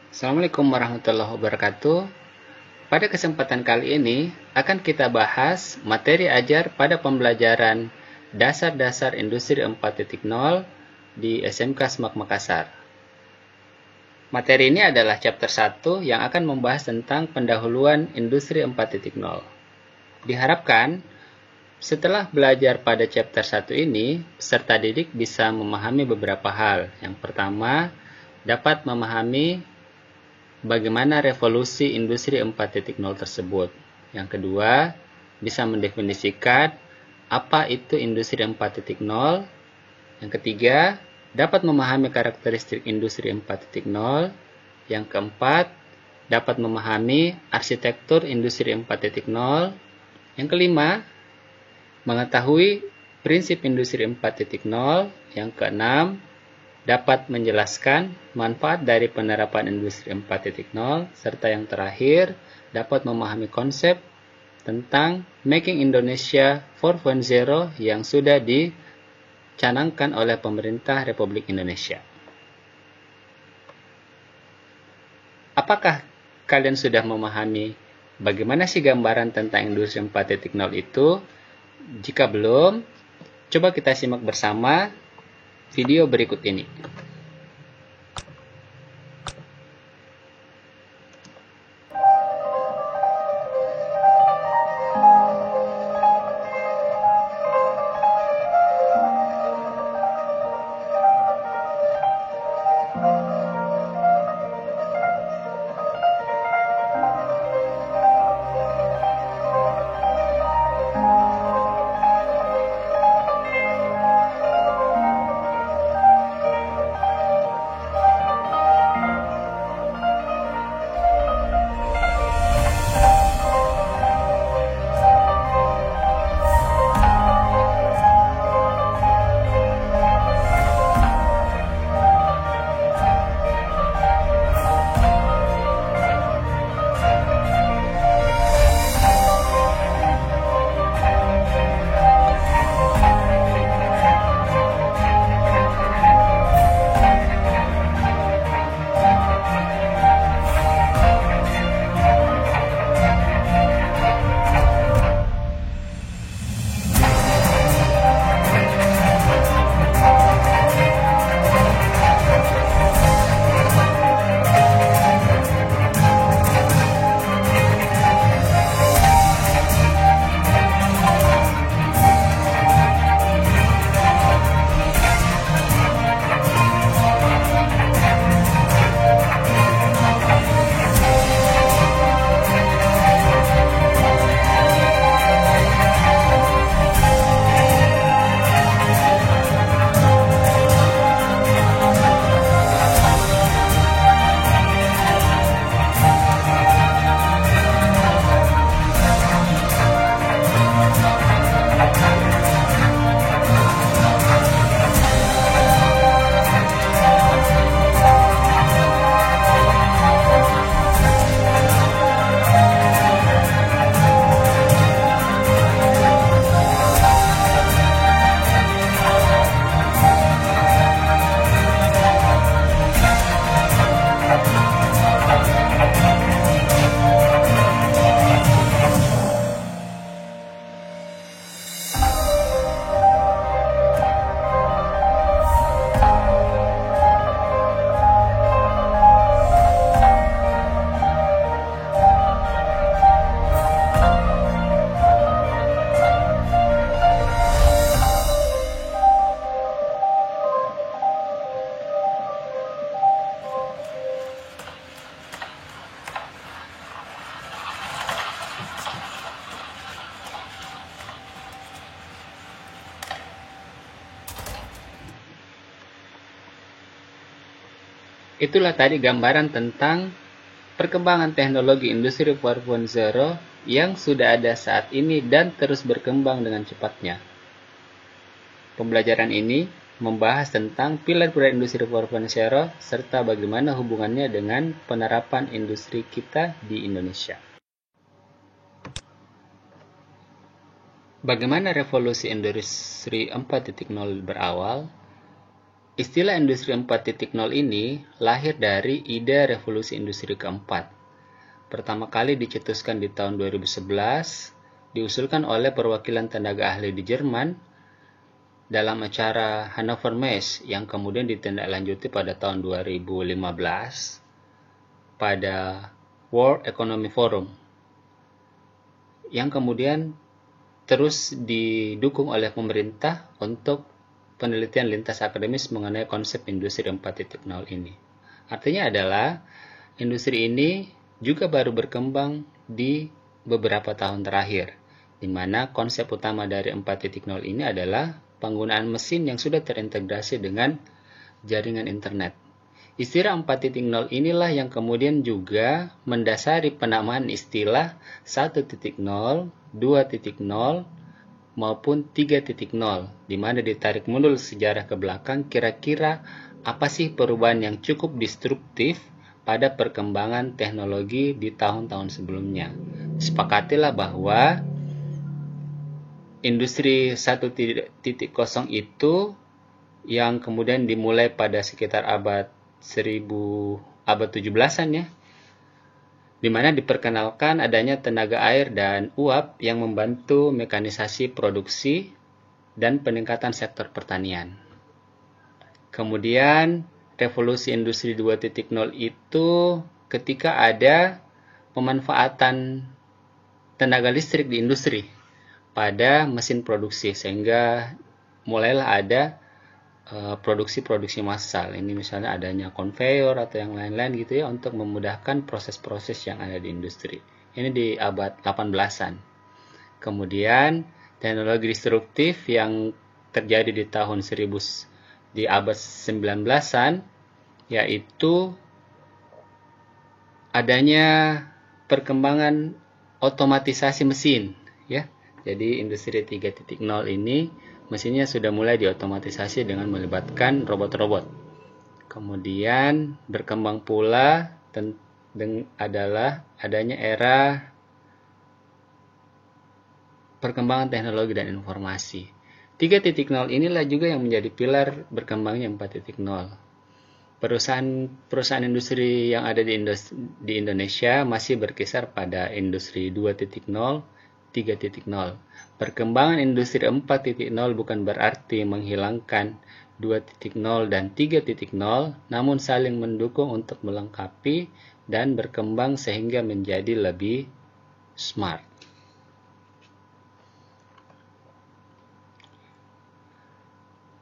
Assalamualaikum warahmatullahi wabarakatuh. Pada kesempatan kali ini akan kita bahas materi ajar pada pembelajaran Dasar-Dasar Industri 4.0 di SMK Semak Makassar. Materi ini adalah chapter 1 yang akan membahas tentang pendahuluan Industri 4.0. Diharapkan setelah belajar pada chapter 1 ini, peserta didik bisa memahami beberapa hal. Yang pertama, dapat memahami bagaimana revolusi industri 4.0 tersebut. Yang kedua, bisa mendefinisikan apa itu industri 4.0. Yang ketiga, dapat memahami karakteristik industri 4.0. Yang keempat, dapat memahami arsitektur industri 4.0. Yang kelima, mengetahui prinsip industri 4.0. Yang keenam, dapat menjelaskan manfaat dari penerapan industri 4.0, serta yang terakhir, dapat memahami konsep tentang Making Indonesia 4.0 yang sudah dicanangkan oleh pemerintah Republik Indonesia. Apakah kalian sudah memahami bagaimana sih gambaran tentang industri 4.0 itu? Jika belum, coba kita simak bersama video berikut ini. Itulah tadi gambaran tentang perkembangan teknologi industri 4.0 yang sudah ada saat ini dan terus berkembang dengan cepatnya. Pembelajaran ini membahas tentang pilar-pilar industri 4.0 serta bagaimana hubungannya dengan penerapan industri kita di Indonesia. Bagaimana revolusi industri 4.0 berawal? Istilah Industri 4.0 ini lahir dari ide revolusi industri keempat. Pertama kali dicetuskan di tahun 2011, diusulkan oleh perwakilan tenaga ahli di Jerman dalam acara Hannover Messe yang kemudian ditindaklanjuti pada tahun 2015 pada World Economic Forum, yang kemudian terus didukung oleh pemerintah untuk penelitian lintas akademis mengenai konsep industri 4.0 ini. Artinya adalah industri ini juga baru berkembang di beberapa tahun terakhir, di mana konsep utama dari 4.0 ini adalah penggunaan mesin yang sudah terintegrasi dengan jaringan internet. Istilah 4.0 inilah yang kemudian juga mendasari penamaan istilah 1.0, 2.0, maupun 3.0, di mana ditarik mundur sejarah ke belakang kira-kira apa sih perubahan yang cukup disruptif pada perkembangan teknologi di tahun-tahun sebelumnya. Sepakatilah bahwa industri 1.0 itu yang kemudian dimulai pada sekitar abad 17-an ya, di mana diperkenalkan adanya tenaga air dan uap yang membantu mekanisasi produksi dan peningkatan sektor pertanian. Kemudian revolusi industri 2.0 itu ketika ada pemanfaatan tenaga listrik di industri pada mesin produksi, sehingga mulailah ada produksi-produksi massal. Ini misalnya adanya konveyor atau yang lain-lain gitu ya, untuk memudahkan proses-proses yang ada di industri. Ini di abad 18-an. Kemudian teknologi disruptif yang terjadi di tahun di abad 19-an, yaitu adanya perkembangan otomatisasi mesin ya. Jadi industri 3.0 ini mesinnya sudah mulai diotomatisasi dengan melibatkan robot-robot. Kemudian berkembang pula adalah adanya era perkembangan teknologi dan informasi. 3.0 inilah juga yang menjadi pilar berkembangnya 4.0. Perusahaan industri yang ada di Indonesia masih berkisar pada industri 2.0, 3.0. Perkembangan industri 4.0 bukan berarti menghilangkan 2.0 dan 3.0, namun saling mendukung untuk melengkapi dan berkembang sehingga menjadi lebih smart.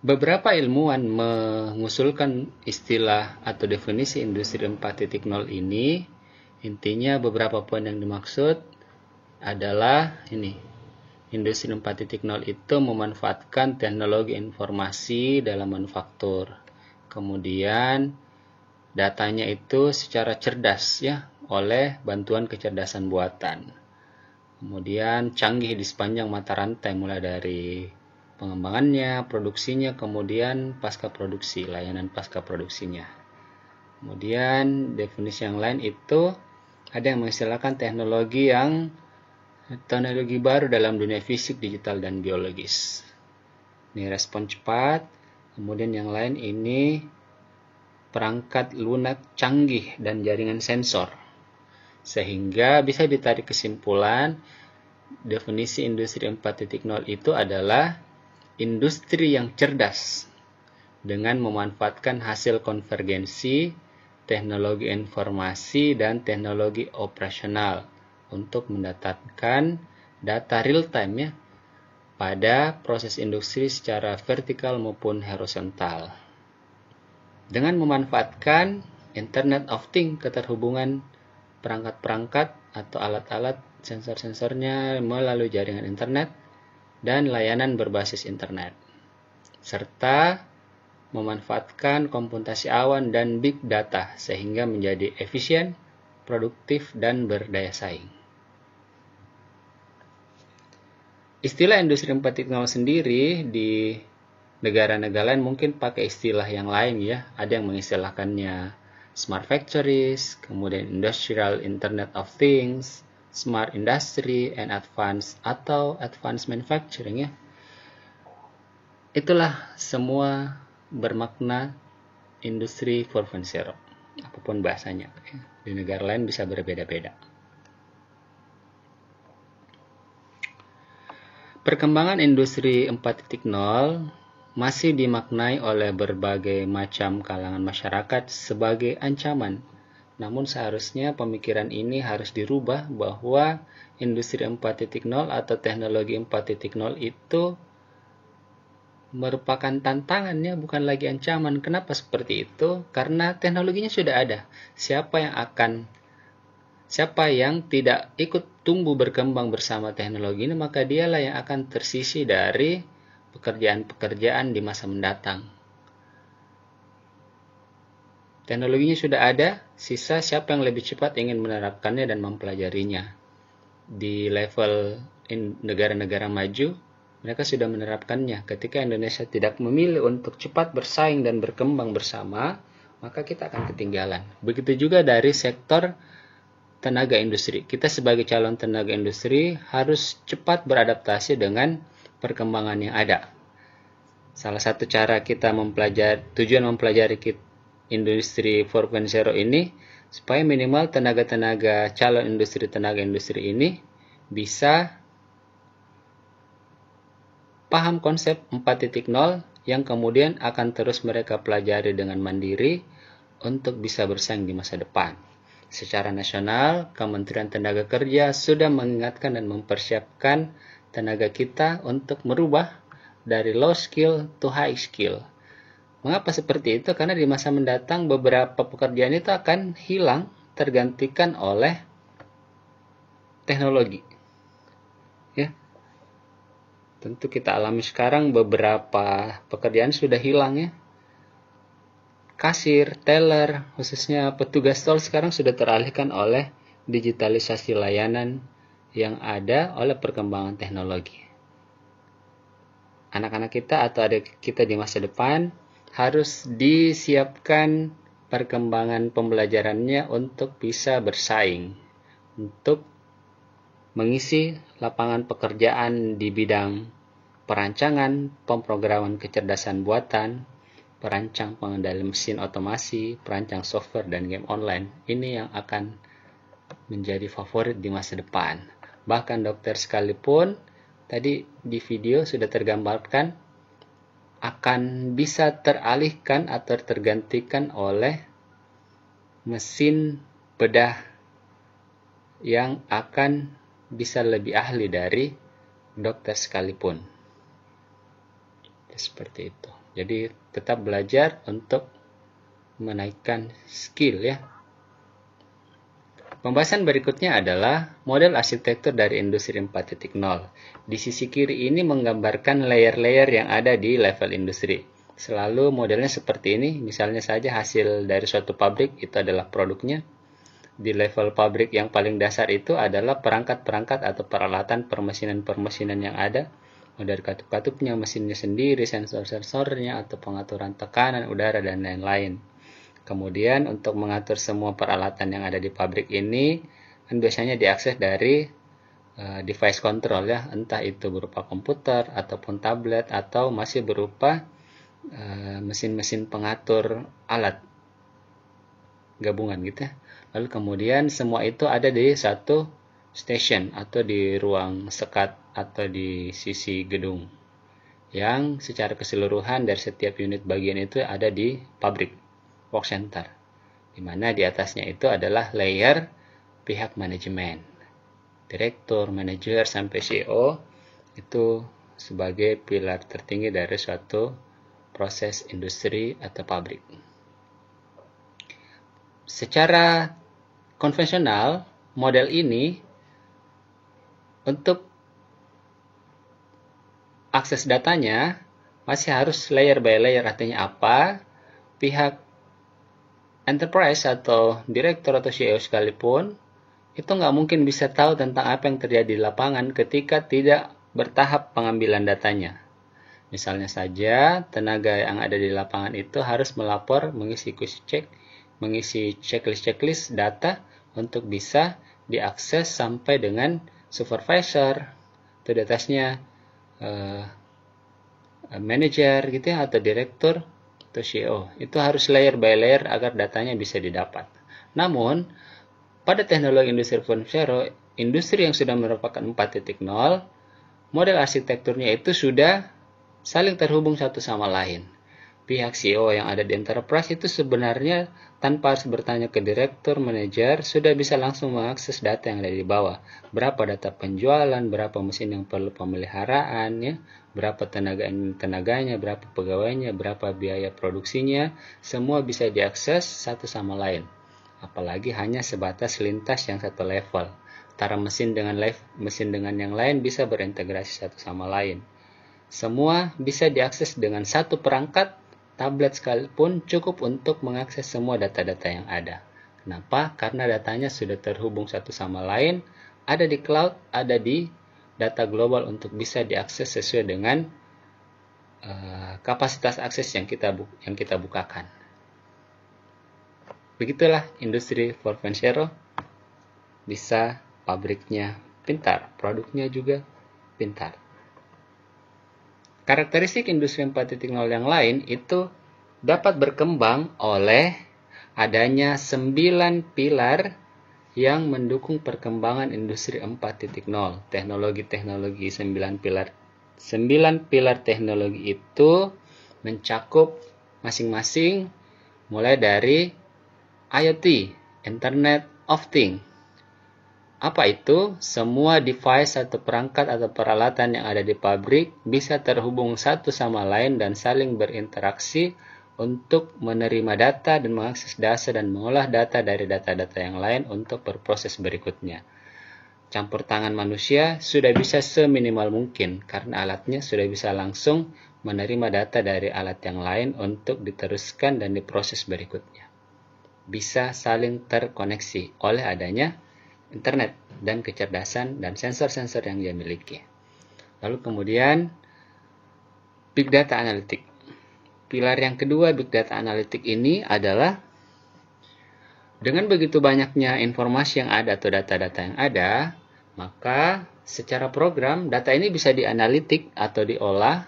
Beberapa ilmuwan mengusulkan istilah atau definisi industri 4.0 ini. Intinya beberapa poin yang dimaksud adalah ini. Industri 4.0 itu memanfaatkan teknologi informasi dalam manufaktur. Kemudian datanya itu secara cerdas ya, oleh bantuan kecerdasan buatan. Kemudian canggih di sepanjang mata rantai, mulai dari pengembangannya, produksinya, kemudian pasca produksi, layanan pasca produksinya. Kemudian definisi yang lain itu ada yang mengistilahkan teknologi baru dalam dunia fisik, digital, dan biologis. Ini respon cepat. Kemudian yang lain ini perangkat lunak canggih dan jaringan sensor. Sehingga bisa ditarik kesimpulan definisi industri 4.0 itu adalah industri yang cerdas dengan memanfaatkan hasil konvergensi teknologi informasi dan teknologi operasional untuk mendatangkan data real time ya pada proses industri secara vertikal maupun horizontal. Dengan memanfaatkan Internet of Things, keterhubungan perangkat-perangkat atau alat-alat sensor-sensornya melalui jaringan internet dan layanan berbasis internet, serta memanfaatkan komputasi awan dan big data sehingga menjadi efisien, produktif, dan berdaya saing. Istilah industri 4.0 sendiri di negara-negara lain mungkin pakai istilah yang lain ya. Ada yang mengistilahkannya smart factories, kemudian industrial internet of things, smart industry, and advanced manufacturing ya. Itulah semua bermakna industri 4.0, apapun bahasanya. Di negara lain bisa berbeda-beda. Perkembangan industri 4.0 masih dimaknai oleh berbagai macam kalangan masyarakat sebagai ancaman. Namun seharusnya pemikiran ini harus dirubah bahwa industri 4.0 atau teknologi 4.0 itu merupakan tantangannya, bukan lagi ancaman. Kenapa seperti itu? Karena teknologinya sudah ada. Siapa yang tidak ikut tumbuh berkembang bersama teknologi ini, maka dialah yang akan tersisi dari pekerjaan-pekerjaan di masa mendatang. Teknologinya sudah ada, sisa siapa yang lebih cepat ingin menerapkannya dan mempelajarinya. Di level negara-negara maju, mereka sudah menerapkannya. Ketika Indonesia tidak memilih untuk cepat bersaing dan berkembang bersama, maka kita akan ketinggalan. Begitu juga dari sektor tenaga industri. Kita sebagai calon tenaga industri harus cepat beradaptasi dengan perkembangan yang ada. Salah satu cara kita tujuan mempelajari industri 4.0 ini supaya minimal calon tenaga industri ini bisa paham konsep 4.0 yang kemudian akan terus mereka pelajari dengan mandiri untuk bisa bersaing di masa depan. Secara nasional, Kementerian Tenaga Kerja sudah mengingatkan dan mempersiapkan tenaga kita untuk merubah dari low skill to high skill. Mengapa seperti itu? Karena di masa mendatang beberapa pekerjaan itu akan hilang, tergantikan oleh teknologi. Ya. Tentu kita alami sekarang beberapa pekerjaan sudah hilang ya. Kasir, teller, khususnya petugas tol sekarang sudah teralihkan oleh digitalisasi layanan yang ada oleh perkembangan teknologi. Anak-anak kita atau adik kita di masa depan harus disiapkan perkembangan pembelajarannya untuk bisa bersaing, untuk mengisi lapangan pekerjaan di bidang perancangan, pemrograman kecerdasan buatan, perancang pengendali mesin otomasi, perancang software, dan game online. Ini yang akan menjadi favorit di masa depan. Bahkan dokter sekalipun, tadi di video sudah tergambarkan, akan bisa teralihkan atau tergantikan oleh mesin bedah yang akan bisa lebih ahli dari dokter sekalipun. Seperti itu. Jadi tetap belajar untuk menaikkan skill ya. Pembahasan berikutnya adalah model arsitektur dari industri 4.0. Di sisi kiri ini menggambarkan layer-layer yang ada di level industri. Selalu modelnya seperti ini, misalnya saja hasil dari suatu pabrik itu adalah produknya. Di level pabrik yang paling dasar itu adalah perangkat-perangkat atau peralatan permesinan-permesinan yang ada. Dari katup-katupnya, mesinnya sendiri, sensor-sensornya, atau pengaturan tekanan udara, dan lain-lain. Kemudian untuk mengatur semua peralatan yang ada di pabrik ini kan biasanya diakses dari device control ya, entah itu berupa komputer ataupun tablet atau masih berupa mesin-mesin pengatur alat gabungan gitu ya. Lalu kemudian semua itu ada di satu station atau di ruang sekat atau di sisi gedung yang secara keseluruhan dari setiap unit bagian itu ada di pabrik work center, di mana di atasnya itu adalah layer pihak manajemen, direktur, manajer, sampai CEO itu sebagai pilar tertinggi dari suatu proses industri atau pabrik. Secara konvensional, model ini untuk akses datanya masih harus layer by layer. Artinya apa? Pihak enterprise atau direktur atau CEO sekalipun itu nggak mungkin bisa tahu tentang apa yang terjadi di lapangan ketika tidak bertahap pengambilan datanya. Misalnya saja tenaga yang ada di lapangan itu harus melapor, mengisi quiz check, mengisi checklist data untuk bisa diakses sampai dengan supervisor, itu di atasnya manajer gitu ya, atau direktur atau CO. Itu harus layer by layer agar datanya bisa didapat. Namun, pada teknologi industri 4.0, industri yang sudah merupakan 4.0, model arsitekturnya itu sudah saling terhubung satu sama lain. Pihak CEO yang ada di enterprise itu sebenarnya tanpa harus bertanya ke direktur, manajer, sudah bisa langsung mengakses data yang ada di bawah. Berapa data penjualan, berapa mesin yang perlu pemeliharaan, ya, berapa tenaganya, berapa pegawainya, berapa biaya produksinya, semua bisa diakses satu sama lain. Apalagi hanya sebatas lintas yang satu level. Antara mesin dengan yang lain bisa berintegrasi satu sama lain. Semua bisa diakses dengan satu perangkat. Tablet sekalipun cukup untuk mengakses semua data-data yang ada. Kenapa? Karena datanya sudah terhubung satu sama lain, ada di cloud, ada di data global untuk bisa diakses sesuai dengan kapasitas akses yang kita bukakan. Begitulah industri 4.0, bisa pabriknya pintar, produknya juga pintar. Karakteristik industri 4.0 yang lain itu dapat berkembang oleh adanya 9 pilar yang mendukung perkembangan industri 4.0. Teknologi-teknologi 9 pilar teknologi itu mencakup masing-masing mulai dari IoT, Internet of Things. Apa itu? Semua device atau perangkat atau peralatan yang ada di pabrik bisa terhubung satu sama lain dan saling berinteraksi untuk menerima data dan mengakses data dan mengolah data dari data-data yang lain untuk berproses berikutnya. Campur tangan manusia sudah bisa seminimal mungkin karena alatnya sudah bisa langsung menerima data dari alat yang lain untuk diteruskan dan diproses berikutnya. Bisa saling terkoneksi oleh adanya internet dan kecerdasan dan sensor-sensor yang dia miliki. Lalu kemudian Big Data Analytic. Pilar yang kedua Big Data Analytic ini adalah dengan begitu banyaknya informasi yang ada atau data-data yang ada, maka secara program data ini bisa dianalitik atau diolah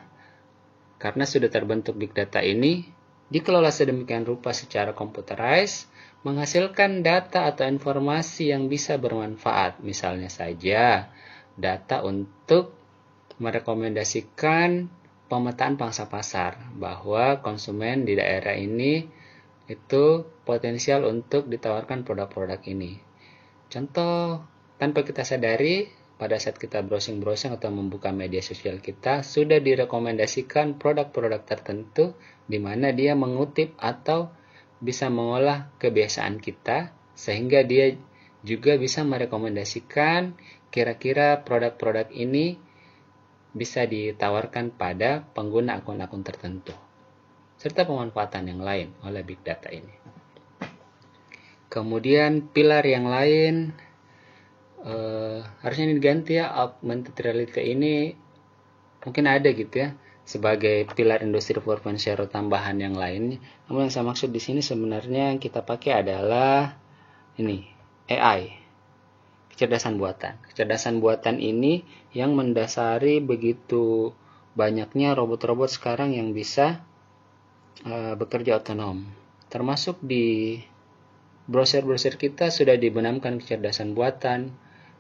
karena sudah terbentuk Big Data ini, dikelola sedemikian rupa secara computerized, menghasilkan data atau informasi yang bisa bermanfaat. Misalnya saja, data untuk merekomendasikan pemetaan pangsa pasar, bahwa konsumen di daerah ini itu potensial untuk ditawarkan produk-produk ini. Contoh, tanpa kita sadari, pada saat kita browsing-browsing atau membuka media sosial kita, sudah direkomendasikan produk-produk tertentu di mana dia mengutip atau bisa mengolah kebiasaan kita, sehingga dia juga bisa merekomendasikan kira-kira produk-produk ini bisa ditawarkan pada pengguna akun-akun tertentu, serta pemanfaatan yang lain oleh Big Data ini. Kemudian pilar yang lain, harusnya ini diganti ya, augmented reality ini mungkin ada gitu ya, sebagai pilar industri 4.0 tambahan yang lain. Namun yang saya maksud di sini sebenarnya yang kita pakai adalah ini, AI, kecerdasan buatan. Kecerdasan buatan ini yang mendasari begitu banyaknya robot-robot sekarang yang bisa bekerja otonom. Termasuk di browser-browser kita sudah dibenamkan kecerdasan buatan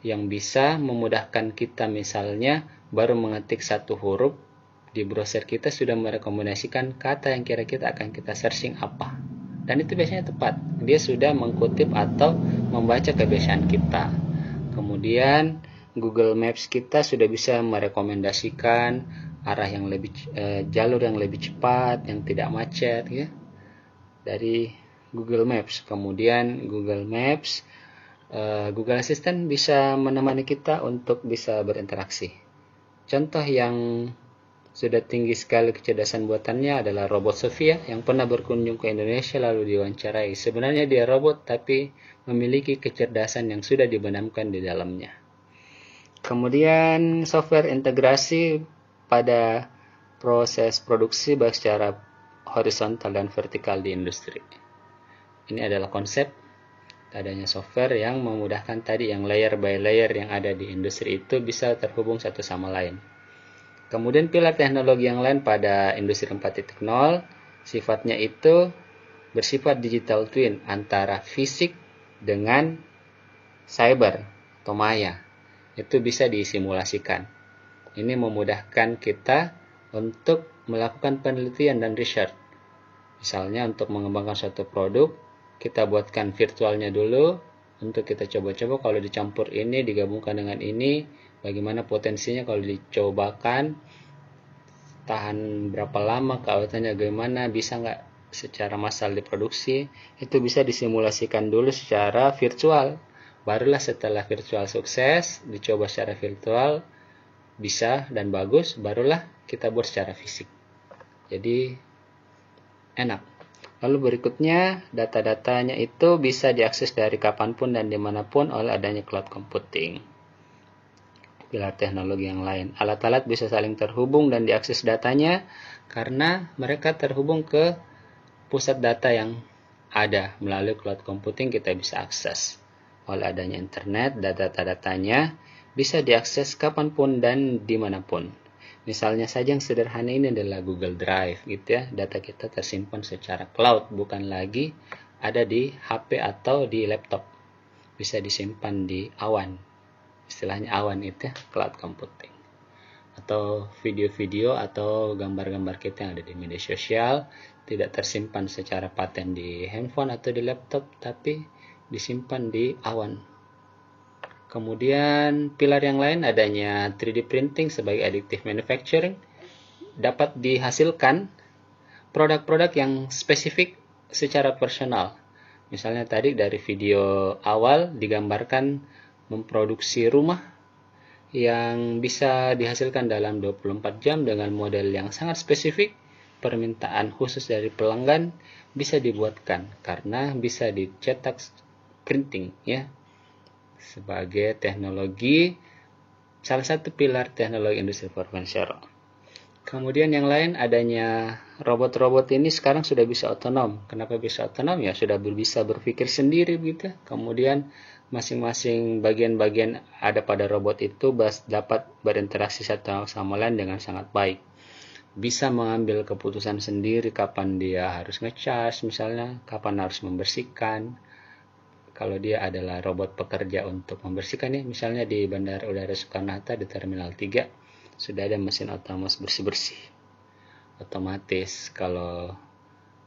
yang bisa memudahkan kita, misalnya baru mengetik satu huruf, di browser kita sudah merekomendasikan kata yang kira-kira akan kita searching apa. Dan itu biasanya tepat. Dia sudah mengkutip atau membaca kebiasaan kita. Kemudian Google Maps kita sudah bisa merekomendasikan arah yang jalur yang lebih cepat, yang tidak macet ya, dari Google Maps. Kemudian Google Maps, Google Assistant bisa menemani kita untuk bisa berinteraksi. Contoh yang sudah tinggi sekali kecerdasan buatannya adalah robot Sophia yang pernah berkunjung ke Indonesia lalu diwawancarai. Sebenarnya dia robot tapi memiliki kecerdasan yang sudah dibenamkan di dalamnya. Kemudian software integrasi pada proses produksi baik secara horizontal dan vertikal di industri. Ini adalah konsep adanya software yang memudahkan tadi yang layer by layer yang ada di industri itu bisa terhubung satu sama lain. Kemudian pilar teknologi yang lain pada industri 4.0, sifatnya itu bersifat digital twin antara fisik dengan cyber atau maya. Itu bisa disimulasikan. Ini memudahkan kita untuk melakukan penelitian dan research. Misalnya untuk mengembangkan suatu produk, kita buatkan virtualnya dulu, untuk kita coba-coba kalau dicampur ini, digabungkan dengan ini, bagaimana potensinya kalau dicobakan, tahan berapa lama, keawetannya bagaimana, bisa nggak secara massal diproduksi. Itu bisa disimulasikan dulu secara virtual. Barulah setelah virtual sukses, dicoba secara virtual, bisa dan bagus, barulah kita buat secara fisik. Jadi enak. Lalu berikutnya, data-datanya itu bisa diakses dari kapanpun dan dimanapun oleh adanya cloud computing. Pilar teknologi yang lain, alat-alat bisa saling terhubung dan diakses datanya karena mereka terhubung ke pusat data yang ada. Melalui cloud computing kita bisa akses. Oleh adanya internet, data-datanya bisa diakses kapanpun dan dimanapun. Misalnya saja yang sederhana ini adalah Google Drive gitu ya. Data kita tersimpan secara cloud, bukan lagi ada di HP atau di laptop. Bisa disimpan di awan. Istilahnya awan itu ya, cloud computing. Atau video-video atau gambar-gambar kita yang ada di media sosial tidak tersimpan secara paten di handphone atau di laptop, tapi disimpan di awan. Kemudian pilar yang lain adanya 3D printing sebagai additive manufacturing, dapat dihasilkan produk-produk yang spesifik secara personal. Misalnya tadi dari video awal digambarkan memproduksi rumah yang bisa dihasilkan dalam 24 jam dengan model yang sangat spesifik, permintaan khusus dari pelanggan bisa dibuatkan karena bisa dicetak printing ya, sebagai teknologi, salah satu pilar teknologi industri 4.0. Kemudian yang lain adanya robot-robot ini sekarang sudah bisa otonom. Kenapa bisa otonom? Ya sudah bisa berpikir sendiri gitu. Kemudian masing-masing bagian-bagian ada pada robot itu dapat berinteraksi satu sama lain dengan sangat baik. Bisa mengambil keputusan sendiri kapan dia harus ngecas misalnya, kapan harus membersihkan. Kalau dia adalah robot pekerja untuk membersihkan ya, misalnya di Bandara Udara Soekarno-Hatta di Terminal 3 sudah ada mesin otomatis bersih-bersih. Otomatis kalau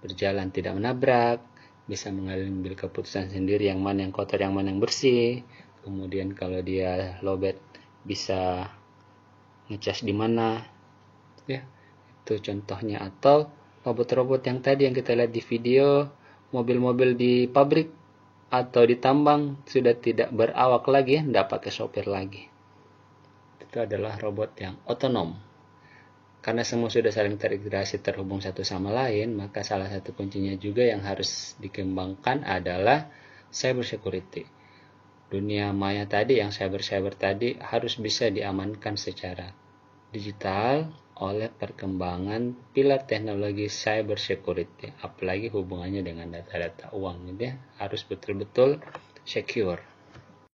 berjalan tidak menabrak, bisa mengambil keputusan sendiri yang mana yang kotor, yang mana yang bersih. Kemudian kalau dia lowbat bisa ngecas di mana. Ya, itu contohnya. Atau robot-robot yang tadi yang kita lihat di video, mobil-mobil di pabrik atau di tambang sudah tidak berawak lagi, tidak pakai sopir lagi. Itu adalah robot yang otonom. Karena semua sudah saling terintegrasi, terhubung satu sama lain, maka salah satu kuncinya juga yang harus dikembangkan adalah cyber security. Dunia maya tadi, yang cyber tadi harus bisa diamankan secara digital oleh perkembangan pilar teknologi cyber security. Apalagi hubungannya dengan data-data uang gitu ya, harus betul-betul secure.